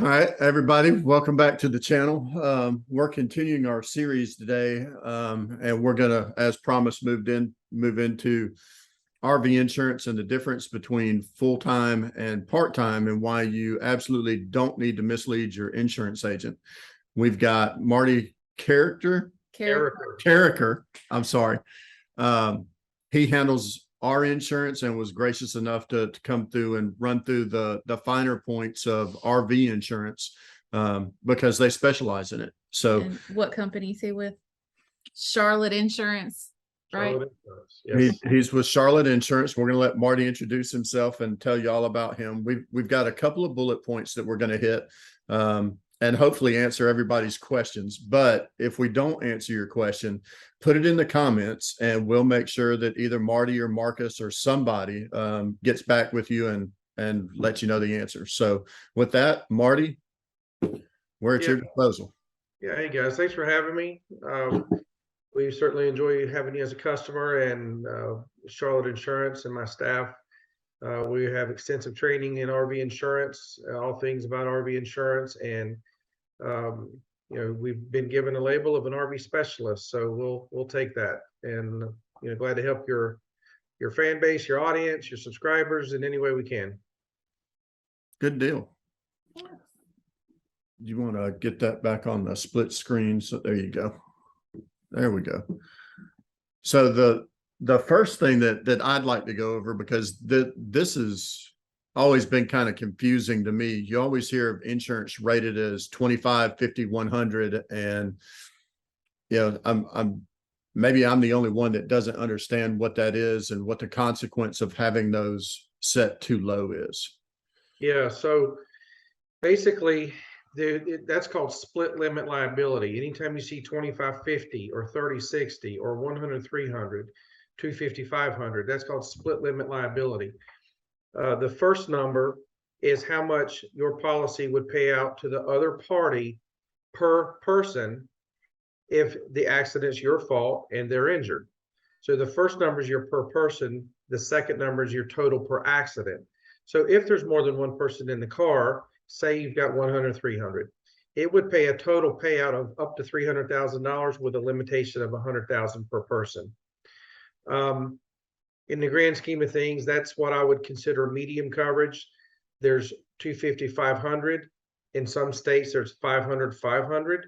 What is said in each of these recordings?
All right, everybody, welcome back to the channel. We're continuing our series today, and we're gonna, as promised, move into RV insurance and the difference between full-time and part-time, and why you absolutely don't need to mislead your insurance agent. We've got Marty Carricker. I'm sorry. He handles our insurance and was gracious enough to come through and run through the finer points of RV insurance, because they specialize in it. So, and what company is he with? Charlotte Insurance, right? Charlotte Insurance, yes. he's with Charlotte Insurance. We're going to let Marty introduce himself and tell you all about him. We've got a couple of bullet points that we're going to hit, and hopefully answer everybody's questions. But if we don't answer your question, put it in the comments and we'll make sure that either Marty or Marcus or somebody gets back with you and let you know the answer. So with that, Marty, we're at your disposal. Yeah, hey guys, thanks for having me. We certainly enjoy having you as a customer, and Charlotte Insurance and my staff. We have extensive training in RV insurance, all things about RV insurance, and we've been given a label of an RV specialist, so we'll take that, and glad to help your fan base, your audience, your subscribers in any way we can. Good deal. You want to get that back on the split screen? So there you go. There we go. So the first thing that I'd like to go over, because this has always been kind of confusing to me. You always hear of insurance rated as 25, 50, 100. And, maybe I'm the only one that doesn't understand what that is and what the consequence of having those set too low is. Yeah. So basically, that's called split limit liability. Anytime you see 2550 or 3060 or 100-300, 250-500, that's called split limit liability. The first number is how much your policy would pay out to the other party per person if the accident's your fault and they're injured. So the first number is your per person. The second number is your total per accident. So if there's more than one person in the car, say you've got 100-300, it would pay a total payout of up to $300,000 with a limitation of $100,000 per person. In the grand scheme of things, that's what I would consider medium coverage. There's 250-500. In some states, there's 500-500.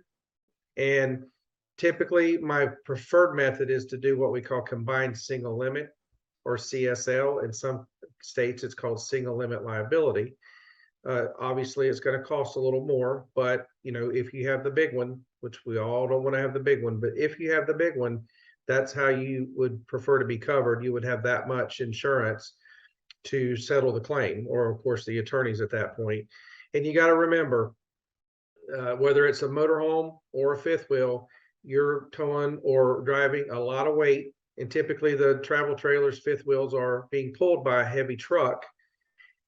And typically, my preferred method is to do what we call combined single limit, or CSL. In some states, it's called single limit liability. Obviously, it's going to cost a little more, but if you have the big one, which we all don't want to have the big one, but if you have the big one, that's how you would prefer to be covered. You would have that much insurance to settle the claim, or of course the attorneys at that point. And you got to remember, whether it's a motorhome or a fifth wheel, you're towing or driving a lot of weight, and typically the travel trailers, fifth wheels, are being pulled by a heavy truck.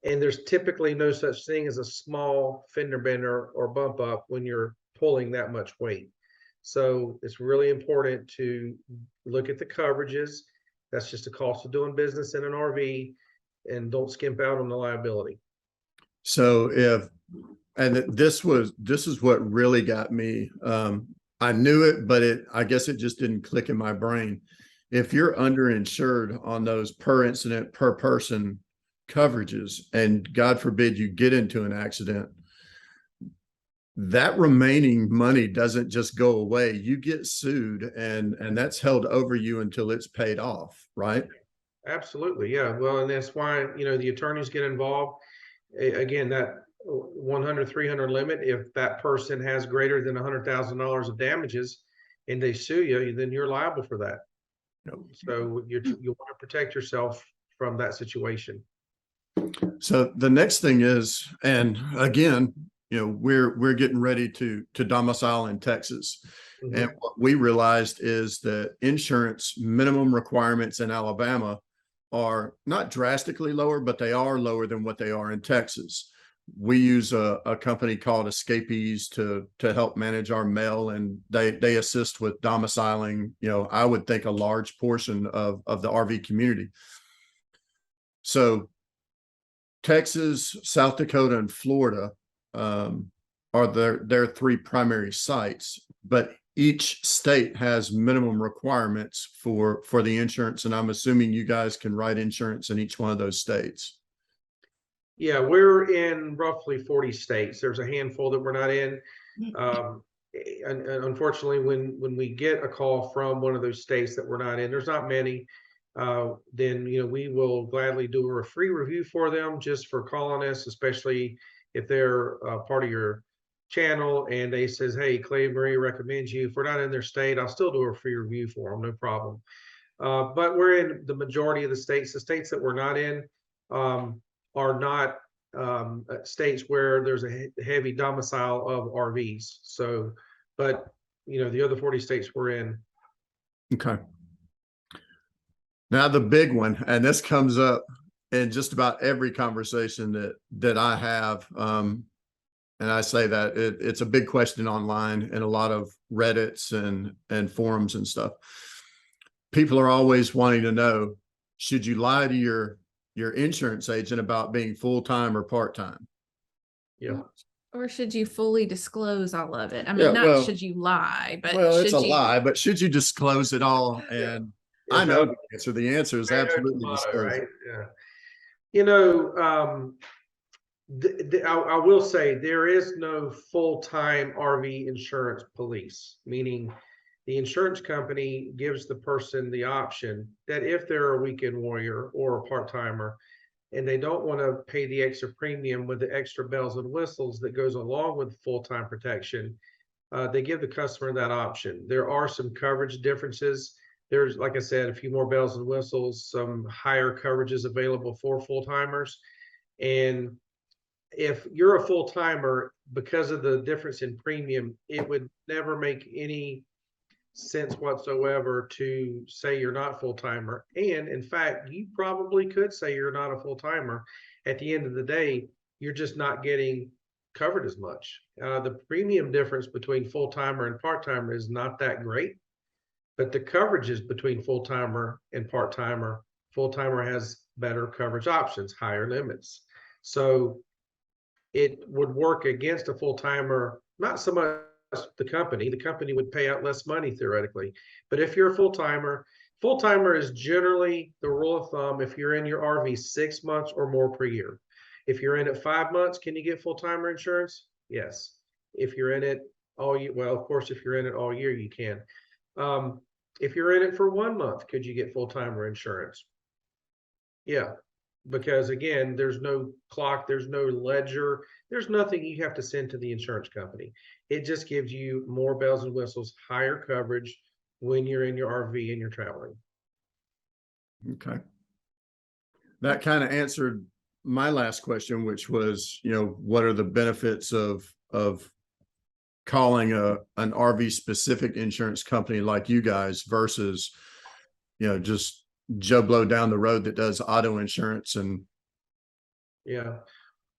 And there's typically no such thing as a small fender bender or bump up when you're pulling that much weight. So it's really important to look at the coverages. That's just the cost of doing business in an RV, and don't skimp out on the liability. So this is what really got me. I knew it, but I guess it just didn't click in my brain. If you're underinsured on those per incident, per person coverages, and God forbid you get into an accident, that remaining money doesn't just go away. You get sued, and that's held over you until it's paid off, right? Absolutely. Yeah. Well, and that's why, the attorneys get involved. Again, that 100-300 limit, if that person has greater than $100,000 of damages and they sue you, then you're liable for that. So you want to protect yourself from that situation. So the next thing is, and again, we're getting ready to domicile in Texas. Mm-hmm. And what we realized is that insurance minimum requirements in Alabama are not drastically lower, but they are lower than what they are in Texas. We use a company called Escapees to help manage our mail, and they assist with domiciling, I would think a large portion of the RV community. So Texas, South Dakota, and Florida are their three primary sites, but each state has minimum requirements for the insurance. And I'm assuming you guys can write insurance in each one of those states. Yeah, we're in roughly 40 states. There's a handful that we're not in. And unfortunately, when we get a call from one of those states that we're not in, there's not many, then, we will gladly do a free review for them just for calling us, especially if they're part of your channel and they says, hey, Clay Marie recommends you. If we're not in their state, I'll still do a free review for them, no problem. But we're in the majority of the states. The states that we're not in are not states where there's a heavy domicile of RVs. So, but the other 40 states we're in. Okay. Now the big one, and this comes up in just about every conversation that I have. And I say that it's a big question online in a lot of Reddits and forums and stuff. People are always wanting to know, should you lie to your insurance agent about being full-time or part-time? Yeah. Or should you fully disclose all of it? I mean, Yeah, not well- should you lie, but Well, it's should a you? lie, but should you disclose it all? And I know the answer. The answer is absolutely disclose it. Right? Yeah. I will say there is no full-time RV insurance police, meaning the insurance company gives the person the option that if they're a weekend warrior or a part-timer and they don't want to pay the extra premium with the extra bells and whistles that goes along with full-time protection, they give the customer that option. There are some coverage differences. There's, like I said, a few more bells and whistles, some higher coverages available for full-timers. And if you're a full-timer, because of the difference in premium, it would never make any sense whatsoever to say you're not full-timer. And in fact, you probably could say you're not a full-timer. At the end of the day, you're just not getting covered as much. The premium difference between full-timer and part-timer is not that great, but the coverages between full-timer and part-timer, full-timer has better coverage options, higher limits. So it would work against a full-timer, not so much the company would pay out less money theoretically. But if you're a full-timer is generally the rule of thumb. If you're in your RV 6 months or more per year, if you're in it 5 months, can you get full-timer insurance? Yes. If you're in it all year, well, of course, if you're in it all year, you can. If you're in it for 1 month, could you get full-timer insurance? Yeah. Because again, there's no clock, there's no ledger, there's nothing you have to send to the insurance company. It just gives you more bells and whistles, higher coverage when you're in your RV and you're traveling. Okay. That kind of answered my last question, which was, what are the benefits of calling an RV specific insurance company like you guys versus, just Joe Blow down the road that does auto insurance? And yeah,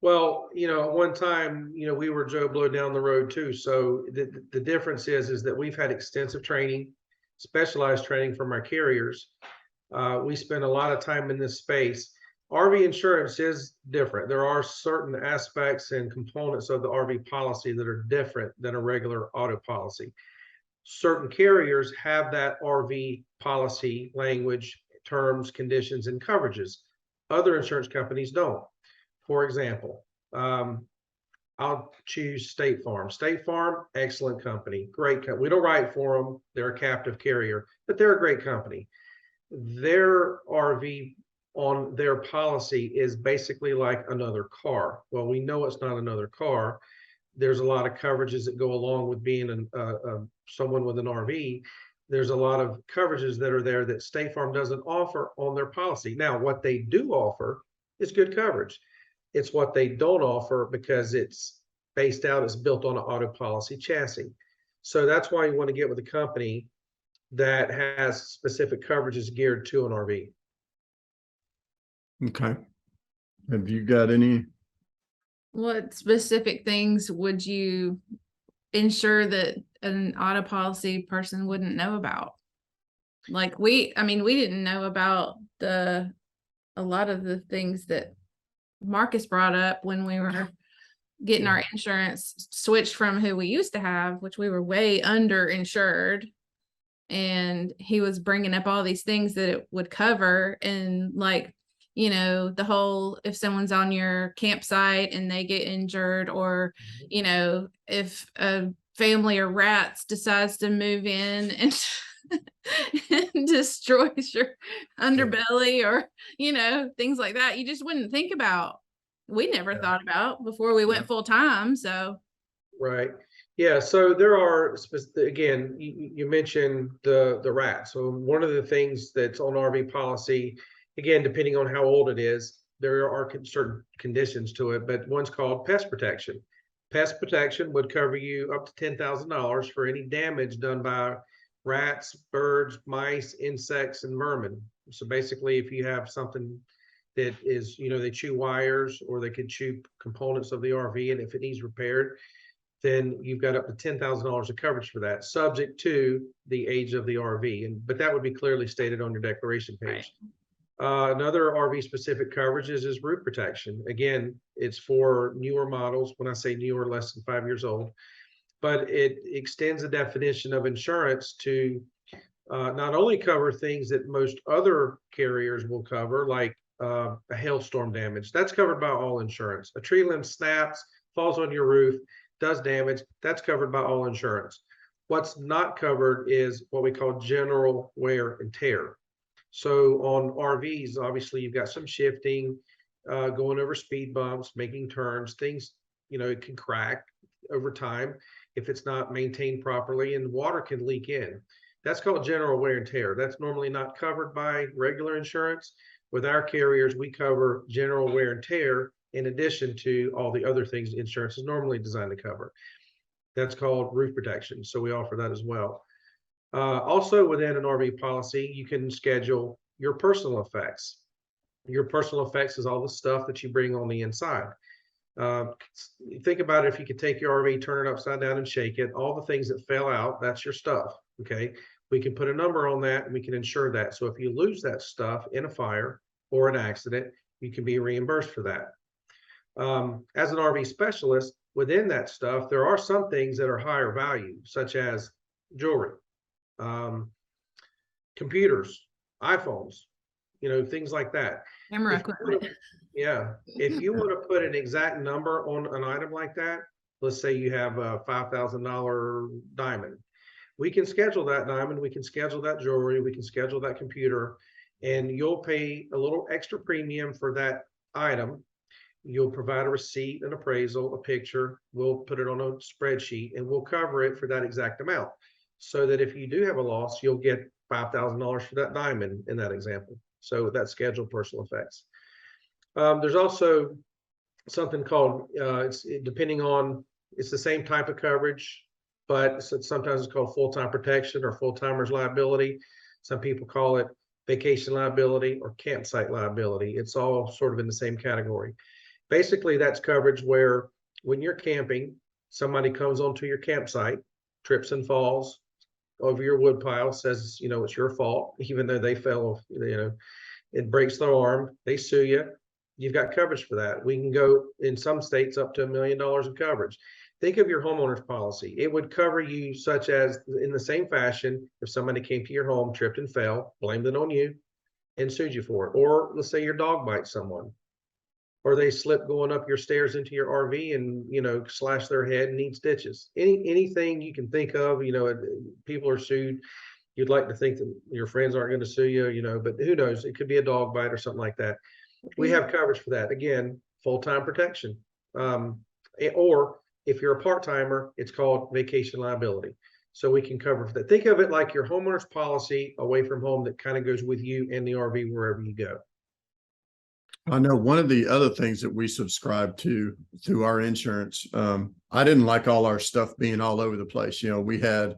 well, at one time, we were Joe Blow down the road too. So the difference is that we've had extensive training, specialized training from our carriers. We spend a lot of time in this space. RV insurance is different. There are certain aspects and components of the RV policy that are different than a regular auto policy. Certain carriers have that RV policy language, terms, conditions, and coverages. Other insurance companies don't. For example, I'll choose State Farm. State Farm, excellent company, great company. We don't write for them. They're a captive carrier, but they're a great company. Their RV on their policy is basically like another car. Well, we know it's not another car. There's a lot of coverages that go along with being someone with an RV. There's a lot of coverages that are there that State Farm doesn't offer on their policy. Now, what they do offer is good coverage. It's what they don't offer because it's built on an auto policy chassis. So that's why you want to get with a company that has specific coverages geared to an RV. okay. Have you got any? What specific things would you ensure that an auto policy person wouldn't know about? Like we didn't know about a lot of the things that Marcus brought up when we were getting our insurance switched from who we used to have, which we were way underinsured. And he was bringing up all these things that it would cover, and like, you know, the whole, if someone's on your campsite and they get injured, or, you know, if a family of rats decides to move in and, and destroys your underbelly, or, you know, things like that, you just wouldn't think about. We never thought about before we went full time. So, Right. Yeah. So there are, again, you mentioned the rats. So one of the things that's on RV policy, again, depending on how old it is, there are certain conditions to it, but one's called pest protection. Pest protection would cover you up to $10,000 for any damage done by rats, birds, mice, insects, and vermin. So basically, if you have something that is, you know, they chew wires, or they could chew components of the RV, and if it needs repaired, then you've got up to $10,000 of coverage for that, subject to the age of the RV. But that would be clearly stated on your declaration page. Another RV specific coverage is roof protection. Again, it's for newer models. When I say newer, less than 5 years old, but it extends the definition of insurance to not only cover things that most other carriers will cover, like a hailstorm damage. That's covered by all insurance. A tree limb snaps, falls on your roof, does damage, that's covered by all insurance. What's not covered is what we call general wear and tear. So on RVs, obviously you've got some shifting, going over speed bumps, making turns, things, you know, it can crack over time if it's not maintained properly, and water can leak in. That's called general wear and tear. That's normally not covered by regular insurance. With our carriers, we cover general wear and tear in addition to all the other things insurance is normally designed to cover. That's called roof protection. So we offer that as well. Also within an RV policy, you can schedule your personal effects. Your personal effects is all the stuff that you bring on the inside. Think about it. If you could take your RV, turn it upside down and shake it, all the things that fell out, that's your stuff. Okay. We can put a number on that and we can insure that. So if you lose that stuff in a fire or an accident, you can be reimbursed for that. As an RV specialist, within that stuff, there are some things that are higher value, such as jewelry, computers, iPhones, you know, things like that. camera equipment. Yeah. If you want to put an exact number on an item like that, let's say you have a $5,000 diamond. We can schedule that diamond, we can schedule that jewelry, we can schedule that computer, and you'll pay a little extra premium for that item. You'll provide a receipt, an appraisal, a picture. We'll put it on a spreadsheet and we'll cover it for that exact amount. So that if you do have a loss, you'll get $5,000 for that diamond in that example. So that's scheduled personal effects. There's also something called, it's the same type of coverage, but sometimes it's called full-time protection or full-timer's liability. Some people call it vacation liability or campsite liability. It's all sort of in the same category. Basically, that's coverage where when you're camping, somebody comes onto your campsite, trips and falls over your wood pile, says, you know, it's your fault, even though they fell, you know, it breaks their arm, they sue you. You've got coverage for that. We can go in some states up to $1 million of coverage. Think of your homeowner's policy. It would cover you such as in the same fashion, if somebody came to your home, tripped and fell, blamed it on you and sued you for it. Or let's say your dog bites someone, or they slip going up your stairs into your RV and, you know, slash their head and need stitches. Anything you can think of, you know, people are sued. You'd like to think that your friends aren't going to sue you, you know, but who knows? It could be a dog bite or something like that. We have coverage for that. Again, full-time protection. Or if you're a part-timer, it's called vacation liability. So we can cover for that. Think of it like your homeowner's policy away from home that kind of goes with you and the RV wherever you go. I know one of the other things that we subscribe to through our insurance, I didn't like all our stuff being all over the place. You know, we had,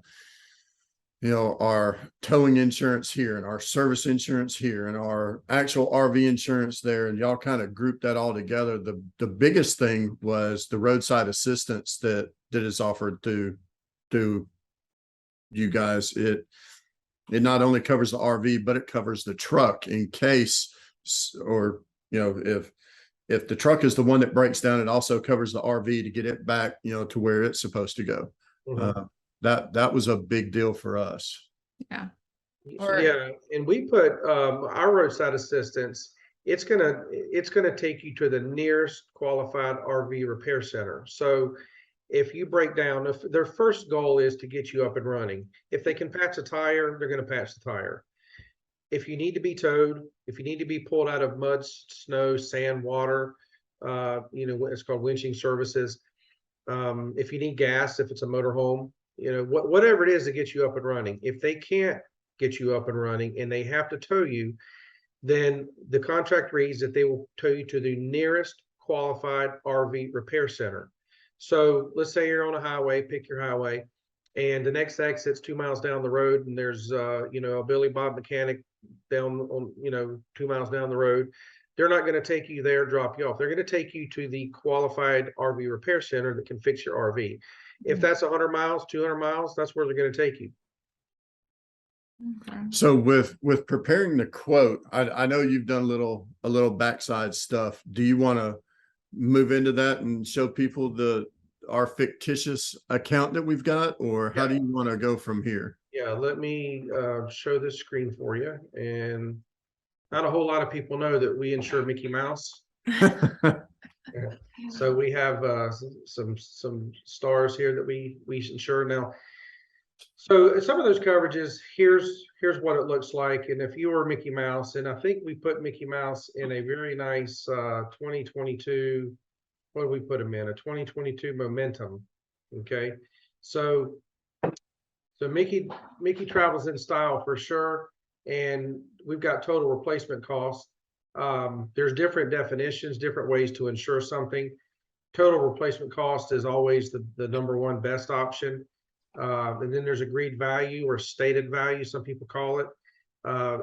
you know, our towing insurance here and our service insurance here and our actual RV insurance there, and y'all kind of grouped that all together. The biggest thing was the roadside assistance that is offered to you guys. It not only covers the RV, but it covers the truck in case, or, you know, if if the truck is the one that breaks down, it also covers the RV to get it back, to where it's supposed to go. Mhm. That was a big deal for us. Yeah. So, Or- yeah, and we put our roadside assistance, it's gonna take you to the nearest qualified RV repair center. So if you break down, if their first goal is to get you up and running, if they can patch a tire, they're gonna patch the tire. If you need to be towed, if you need to be pulled out of mud, snow, sand, water, it's called winching services. If you need gas, if it's a motorhome, whatever it is to get you up and running. If they can't get you up and running and they have to tow you, then the contract reads that they will tow you to the nearest qualified RV repair center. So let's say you're on a highway, pick your highway, and the next exit's 2 miles down the road, and there's a Billy Bob mechanic down on 2 miles down the road. They're not going to take you there, drop you off. They're going to take you to the qualified RV repair center that can fix your RV. If that's 100 miles, 200 miles, that's where they're going to take you. Okay. So with preparing the quote, I know you've done a little backside stuff. Do you want to move into that and show people our fictitious account that we've got, or how do you want to go from here? Yeah, let me show this screen for you. And not a whole lot of people know that we insure Mickey Mouse. Yeah. So we have some stars here that we insure now. So some of those coverages, here's what it looks like. And if you were Mickey Mouse, and I think we put Mickey Mouse in a very nice 2022, what did we put him in? A 2022 Momentum. Okay. So Mickey travels in style for sure. And we've got total replacement costs. There's different definitions, different ways to insure something. Total replacement cost is always the number one best option. And then there's agreed value or stated value, some people call it.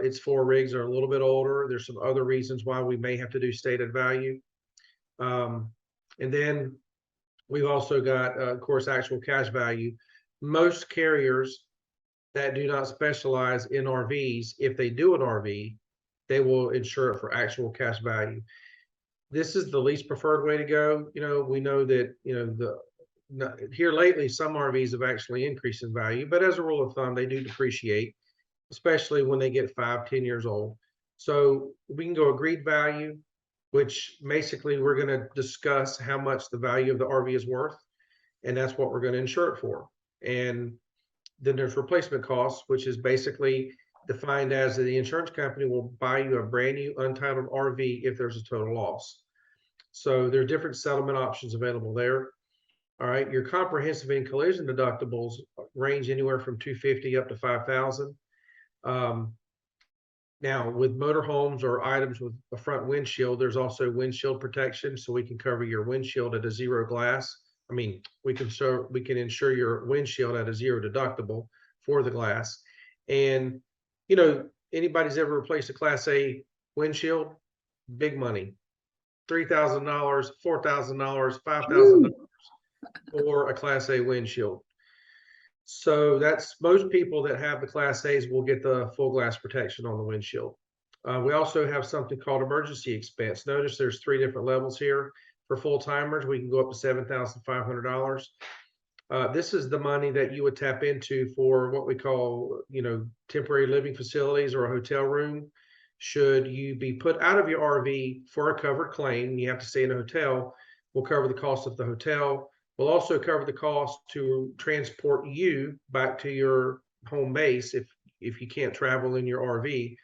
Its four rigs are a little bit older. There's some other reasons why we may have to do stated value. And then we've also got, of course, actual cash value. Most carriers that do not specialize in RVs, if they do an RV, they will insure it for actual cash value. This is the least preferred way to go. We know that, here lately, some RVs have actually increased in value, but as a rule of thumb, they do depreciate, especially when they get 5-10 years old. So we can go agreed value, which basically we're going to discuss how much the value of the RV is worth, and that's what we're going to insure it for. And then there's replacement costs, which is basically defined as the insurance company will buy you a brand new untitled RV if there's a total loss. So there are different settlement options available there. All right, your comprehensive and collision deductibles range anywhere from $250 up to $5,000. Now, with motorhomes or items with a front windshield, there's also windshield protection, so we can cover your windshield at a zero glass. I mean, we can insure your windshield at a zero deductible for the glass. And anybody's ever replaced a Class A windshield? Big money, $3,000, $4,000, $5,000 for a Class A windshield. So that's most people that have the Class A's will get the full glass protection on the windshield. We also have something called emergency expense. Notice there's 3 different levels here. For full timers, we can go up to $7,500. This is the money that you would tap into for what we call, temporary living facilities or a hotel room. Should you be put out of your RV for a covered claim, you have to stay in a hotel, we'll cover the cost of the hotel. We'll also cover the cost to transport you back to your home base if you can't travel in your RV.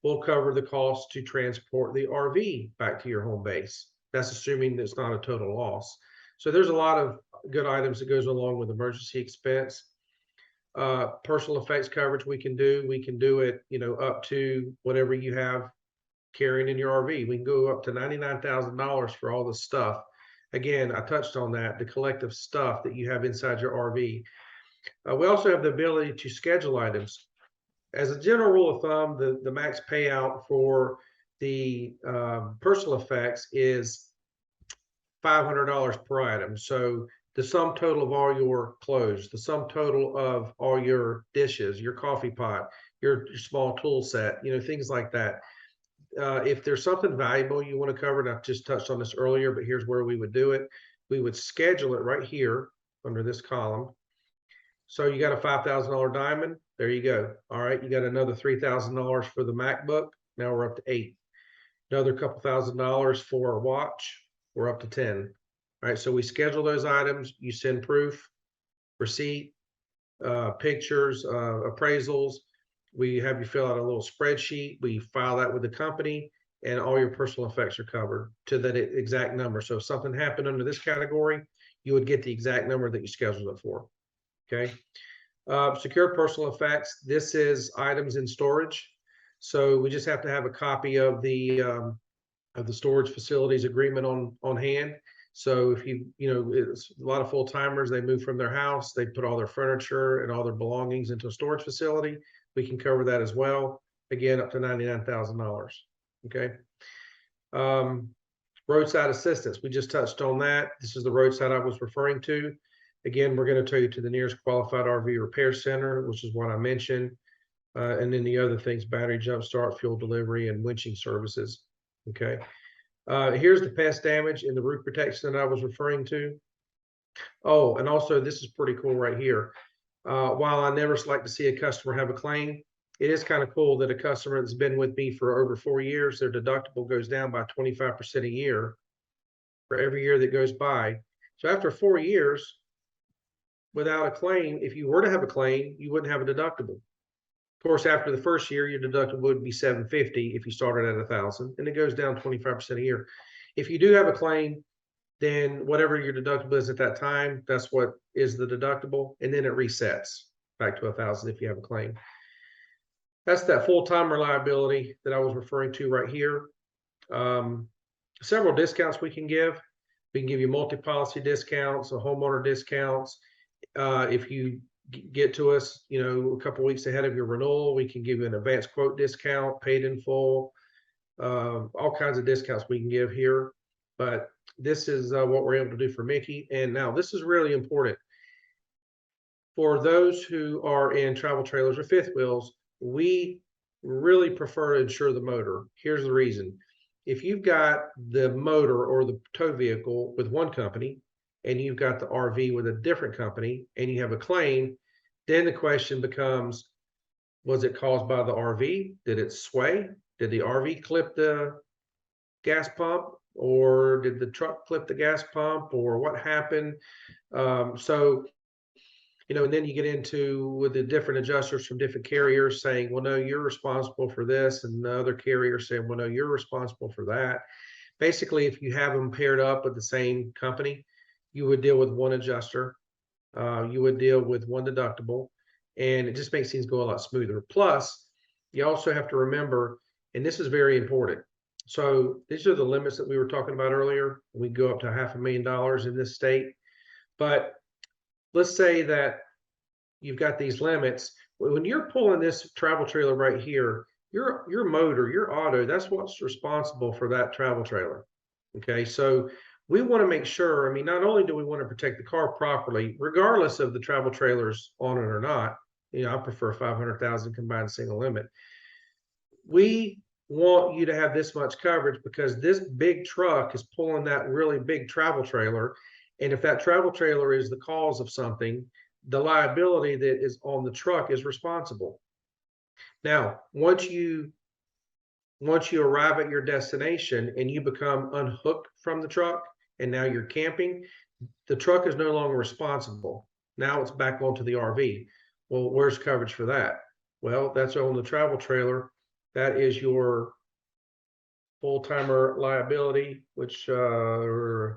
We'll cover the cost to transport the RV back to your home base. That's assuming it's not a total loss. So there's a lot of good items that goes along with emergency expense. Personal effects coverage we can do it, up to whatever you have carrying in your RV. We can go up to $99,000 for all the stuff. Again, I touched on that, the collective stuff that you have inside your RV. We also have the ability to schedule items. As a general rule of thumb, the max payout for the personal effects is $500 per item. So the sum total of all your clothes, the sum total of all your dishes, your coffee pot, your small tool set, things like that. if there's something valuable you want to cover, and I've just touched on this earlier, but here's where we would do it. We would schedule it right here under this column. So you got a $5,000 diamond. There you go. All right. You got another $3,000 for the MacBook. Now we're up to 8. Another couple $1,000 for a watch. We're up to 10. All right. So we schedule those items. You send proof, receipt, pictures, appraisals. We have you fill out a little spreadsheet. We file that with the company, and all your personal effects are covered to that exact number. So if something happened under this category, you would get the exact number that you scheduled it for. Okay. Secure personal effects. This is items in storage. So we just have to have a copy of the storage facilities agreement on hand. So if it's a lot of full timers, they move from their house, they put all their furniture and all their belongings into a storage facility. We can cover that as well. Again, up to $99,000. Okay. Roadside assistance. We just touched on that. This is the roadside I was referring to. Again, we're going to tell you to the nearest qualified RV repair center, which is what I mentioned. And then the other things, battery jump start, fuel delivery, and winching services. Okay. Here's the pest damage and the roof protection that I was referring to. Oh, and also this is pretty cool right here. While I never like to see a customer have a claim, it is kind of cool that a customer that's been with me for over 4 years, their deductible goes down by 25% a year for every year that goes by. So after 4 years, without a claim, if you were to have a claim, you wouldn't have a deductible. Of course, after the first year, your deductible would be $750 if you started at $1,000, and it goes down 25% a year. If you do have a claim, then whatever your deductible is at that time, that's what is the deductible, and then it resets back to $1,000 if you have a claim. That's that full-timer liability that I was referring to right here. Several discounts we can give. We can give you multi-policy discounts, a homeowner discounts. If you get to us, a couple weeks ahead of your renewal, we can give you an advance quote discount, paid in full, all kinds of discounts we can give here. But this is what we're able to do for Mickey. And now this is really important. For those who are in travel trailers or fifth wheels, we really prefer to insure the motor. Here's the reason. If you've got the motor or the tow vehicle with one company, and you've got the RV with a different company, and you have a claim, then the question becomes, was it caused by the RV? Did it sway? Did the RV clip the gas pump? Or did the truck clip the gas pump? Or what happened? And then you get into with the different adjusters from different carriers saying, well, no, you're responsible for this. And the other carrier saying, well, no, you're responsible for that. Basically, if you have them paired up with the same company, you would deal with one adjuster, you would deal with one deductible, and it just makes things go a lot smoother. Plus, you also have to remember, and this is very important. So these are the limits that we were talking about earlier. We go up to $500,000 in this state. But let's say that you've got these limits. When you're pulling this travel trailer right here, your motor, your auto, that's what's responsible for that travel trailer. Okay, so we want to make sure, not only do we want to protect the car properly, regardless of the travel trailers on it or not, I prefer 500,000 combined single limit. We want you to have this much coverage because this big truck is pulling that really big travel trailer. And if that travel trailer is the cause of something, the liability that is on the truck is responsible. Now, once you arrive at your destination and you become unhooked from the truck, and now you're camping, the truck is no longer responsible. Now it's back onto the RV. Well, where's coverage for that? Well, that's on the travel trailer. That is your full-timer liability, which it's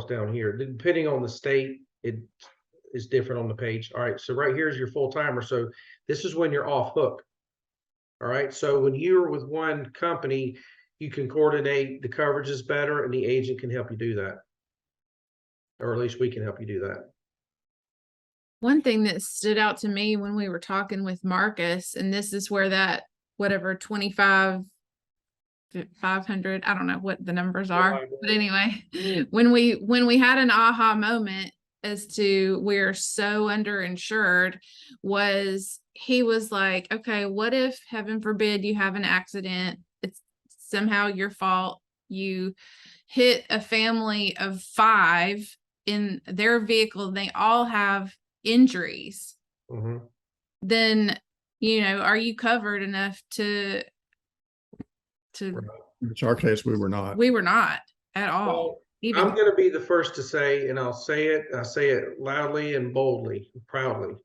down here. Depending on the state, it is different on the page. All right, so right here is your full-timer. So this is when you're off hook. All right, so when you're with one company, you can coordinate, the coverage is better, and the agent can help you do that. Or at least we can help you do that. One thing that stood out to me when we were talking with Marcus, and this is where that, whatever, 500, I don't know what the numbers are, but anyway, when we had an aha moment as to we're so underinsured, was he was like, okay, what if, heaven forbid, you have an accident? It's somehow your fault. You hit a family of 5 in their vehicle. They all have injuries. Mhm. Then, are you covered enough to, Right. In our case, we were not. we were not at all. Well, Even I'm gonna be the first to say, and I say it loudly and boldly, proudly.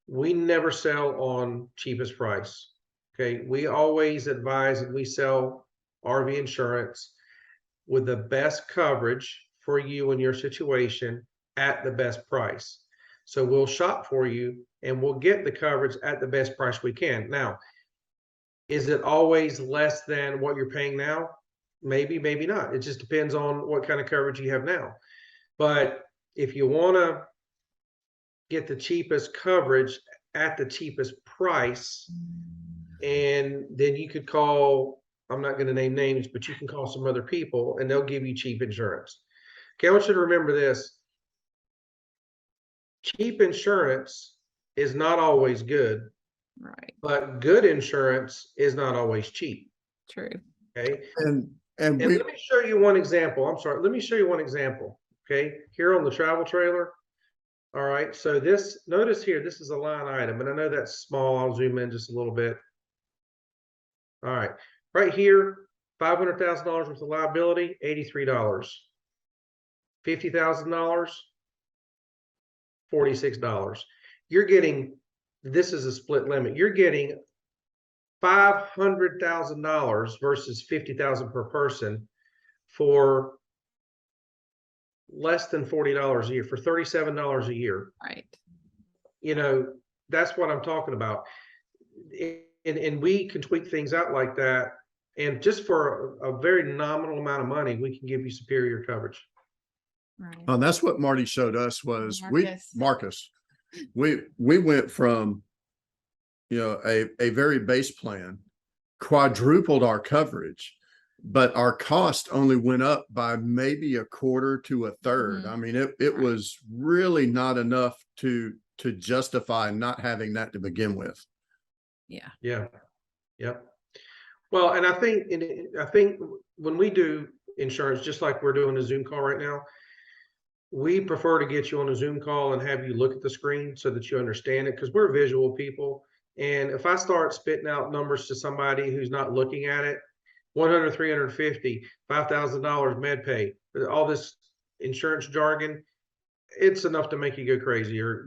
We never sell on cheapest price. Okay, we always advise that we sell RV insurance with the best coverage for you and your situation at the best price. So we'll shop for you and we'll get the coverage at the best price we can. Now, is it always less than what you're paying now? Maybe, maybe not. It just depends on what kind of coverage you have now. But if you want to get the cheapest coverage at the cheapest price, and then you could call, I'm not going to name names, but you can call some other people and they'll give you cheap insurance. Okay, I want you to remember this. Cheap insurance is not always good, right, but good insurance is not always cheap. true. Okay. And And we, let me show you one example. I'm sorry. Let me show you one example. Okay. Here on the travel trailer. All right. So notice here, this is a line item, and I know that's small. I'll zoom in just a little bit. All right. Right here, $500,000 worth of liability, $83. $50,000, $46. You're getting, this is a split limit. You're getting $500,000 versus $50,000 per person for less than $40 a year, for $37 a year. Right. That's what I'm talking about. And we can tweak things out like that. And just for a very nominal amount of money, we can give you superior coverage. Right. that's what Marty showed us was Marcus. Marcus, we went from, a very base plan, quadrupled our coverage, but our cost only went up by maybe a quarter to a third. Mhm. I mean, it Right. was really not enough to justify not having that to begin with. Yeah. Yeah. Yep. Well, and I think when we do insurance, just like we're doing a Zoom call right now, we prefer to get you on a Zoom call and have you look at the screen so that you understand it, because we're visual people. And if I start spitting out numbers to somebody who's not looking at it, 100, 350, $5,000 med pay, all this insurance jargon, it's enough to make you go crazy or,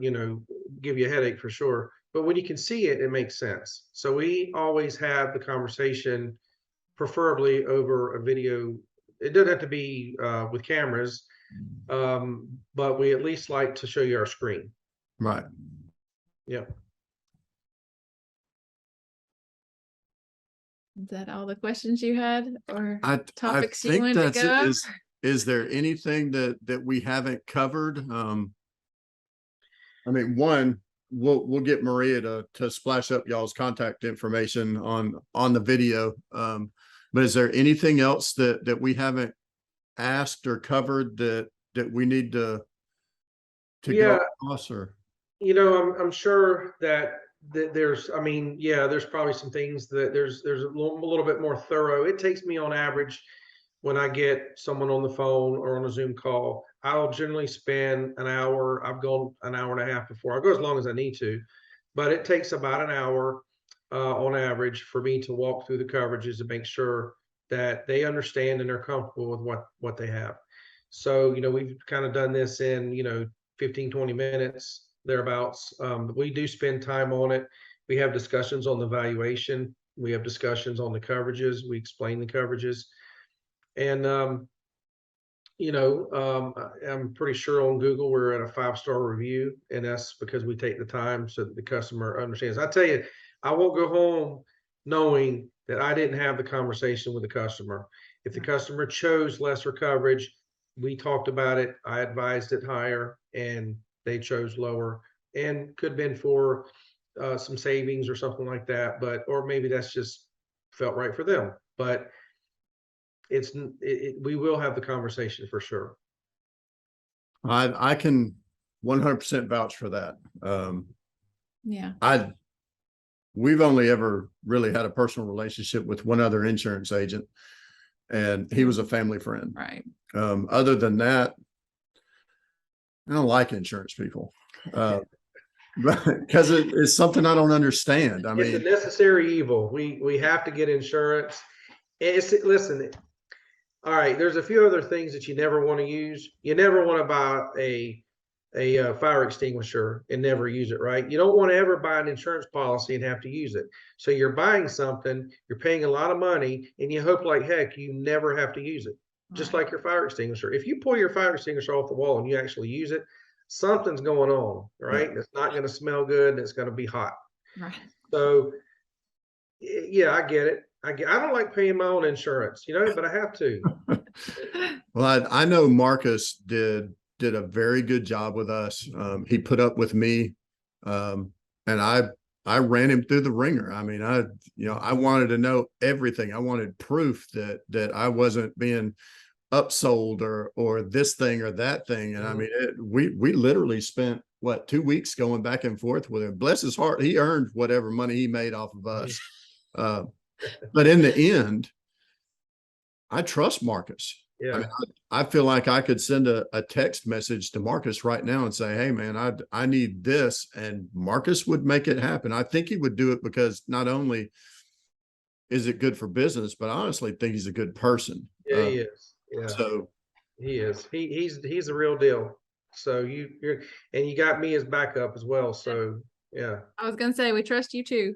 give you a headache for sure. But when you can see it, it makes sense. So we always have the conversation, preferably over a video. It doesn't have to be with cameras, but we at least like to show you our screen. Right. Yeah. Is that all the questions you had, or I topics you think wanted to that's go it. over? Is there anything that we haven't covered? I mean, one, we'll get Maria to splash up y'all's contact information on the video. But is there anything else that we haven't asked or covered that we need to Yeah. go across? Or I'm sure that there's, there's probably some things that there's a little bit more thorough. It takes me on average, when I get someone on the phone or on a Zoom call, I'll generally spend an hour. I've gone an hour and a half before. I go as long as I need to, but it takes about an hour on average for me to walk through the coverages and make sure that they understand and are comfortable with what they have. So, we've kind of done this in, 15, 20 minutes, thereabouts. We do spend time on it. We have discussions on the valuation. We have discussions on the coverages. We explain the coverages. And, I'm pretty sure on Google we're at a 5-star review, and that's because we take the time so that the customer understands. I tell you, I won't go home knowing that I didn't have the conversation with the customer. If the customer chose lesser coverage, we talked about it. I advised it higher, and they chose lower, and could have been for some savings or something like that. Or maybe that's just felt right for them. But we will have the conversation for sure. I can 100% vouch for that. Yeah. we've only ever really had a personal relationship with one other insurance agent, and he was a family friend. Right. Other than that, I don't like insurance people. Because it's something I don't understand. I It's a mean, necessary evil. We have to get insurance. Listen, all right, there's a few other things that you never want to use. You never want to buy a fire extinguisher and never use it, right? You don't want to ever buy an insurance policy and have to use it. So you're buying something, you're paying a lot of money, and you hope like heck you never have to use it. Just Right. like your fire extinguisher. If you pull your fire extinguisher off the wall and you actually use it, something's going on, right? It's not going to smell good and it's going to be hot. Right. So yeah, I get it. I don't like paying my own insurance, but I have to. well, I know Marcus did a very good job with us. He put up with me, and I ran him through the ringer. I mean, I wanted to know everything. I wanted proof that I wasn't being upsold or this thing or that thing. And I mean, we literally spent 2 weeks going back and forth with him. Bless his heart, he earned whatever money he made off of us. But in the end, I trust Marcus. Yeah. I mean, I feel like I could send a text message to Marcus right now and say, hey man, I need this, and Marcus would make it happen. I think he would do it because not only is it good for business, but I honestly think he's a good person. Yeah, he is. Yeah. So he is. He's the real deal. So you got me as backup as well. So yeah. I was gonna say we trust you too.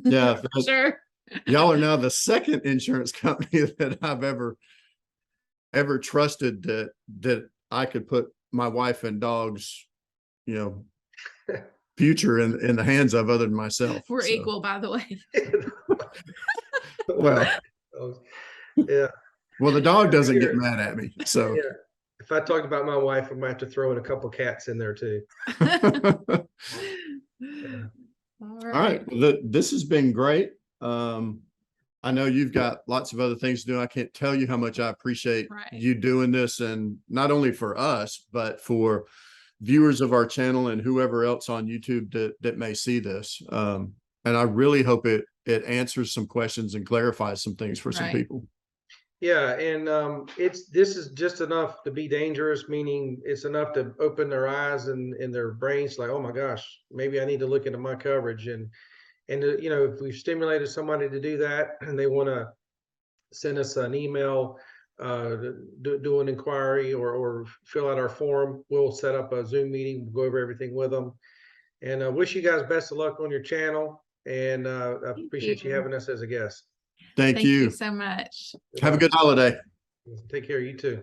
yeah, Sure. y'all are now the second insurance company that I've ever trusted that I could put my wife and dog's, future in the hands of other than myself. We're So, equal, by the way. well, yeah. well, the dog doesn't get mad at me. So Yeah. If I talked about my wife, I might have to throw in a couple cats in there too. All all right. Well, this has been great. I know you've got lots of other things to do. I can't tell you how much I appreciate Right. you doing this, and not only for us, but for viewers of our channel and whoever else on YouTube that may see this. And I really hope it answers some questions and clarifies some things for some Right. people. Yeah, and this is just enough to be dangerous, meaning it's enough to open their eyes and their brains, like, oh my gosh, maybe I need to look into my coverage. And if we've stimulated somebody to do that and they want to send us an email, do an inquiry or fill out our form, we'll set up a Zoom meeting, we'll go over everything with them. And I wish you guys best of luck on your channel. And I appreciate you having us as a guest. Thank you so much. Have a good holiday. Take care. You too.